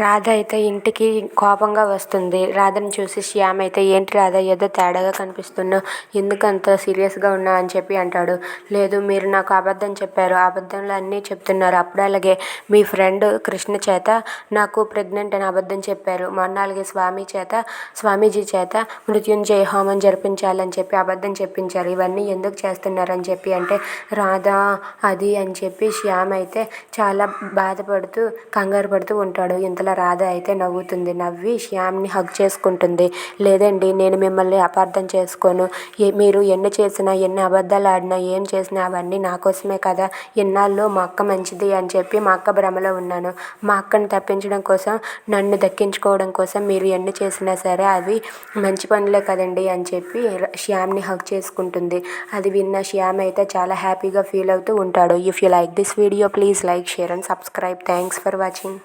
రాధ అయితే ఇంటికి కోపంగా వస్తుంది. రాధని చూసి శ్యామ్ అయితే ఏంటి రాధ ఏదో తేడాగా కనిపిస్తున్నావు, ఎందుకంత సీరియస్గా ఉన్నావు అని చెప్పి అంటాడు. లేదు, మీరు నాకు అబద్ధం చెప్పారు, అబద్ధంలో అన్నీ చెప్తున్నారు. అప్పుడు అలాగే మీ ఫ్రెండ్ కృష్ణ చేత నాకు ప్రెగ్నెంట్ అని అబద్ధం చెప్పారు. మొన్నాళ్ళకి స్వామీజీ చేత మృత్యుంజయ హోమం జరిపించాలని చెప్పి అబద్ధం చెప్పించారు. ఇవన్నీ ఎందుకు చేస్తున్నారని చెప్పి అంటే రాధ అది అని చెప్పి శ్యామ్ అయితే చాలా బాధపడుతూ కంగారు పడుతూ ఉంటాడు. ఇంతలో రాధ అయితే నవ్వుతుంది. నవ్వి శ్యామ్ని హగ్ చేసుకుంటుంది. లేదండి, నేను మిమ్మల్ని అపార్థం చేసుకోను. మీరు ఎన్ని చేసినా, ఎన్ని అబద్ధాలు ఆడినా, ఏం చేసినా అవన్నీ నా కోసమే కదా. ఇన్నాళ్ళు మా అక్క మంచిది అని చెప్పి మా అక్క భ్రమలో ఉన్నాను. మా అక్కను తప్పించడం కోసం, నన్ను దక్కించుకోవడం కోసం మీరు ఎన్ని చేసినా సరే అవి మంచి పనులే కదండి అని చెప్పి శ్యామ్ని హగ్ చేసుకుంటుంది. అది విన్న శ్యామ్ అయితే చాలా హ్యాపీగా ఫీల్ అవుతూ ఉంటాడు. If you like this video, please like, share and subscribe. Thanks for watching.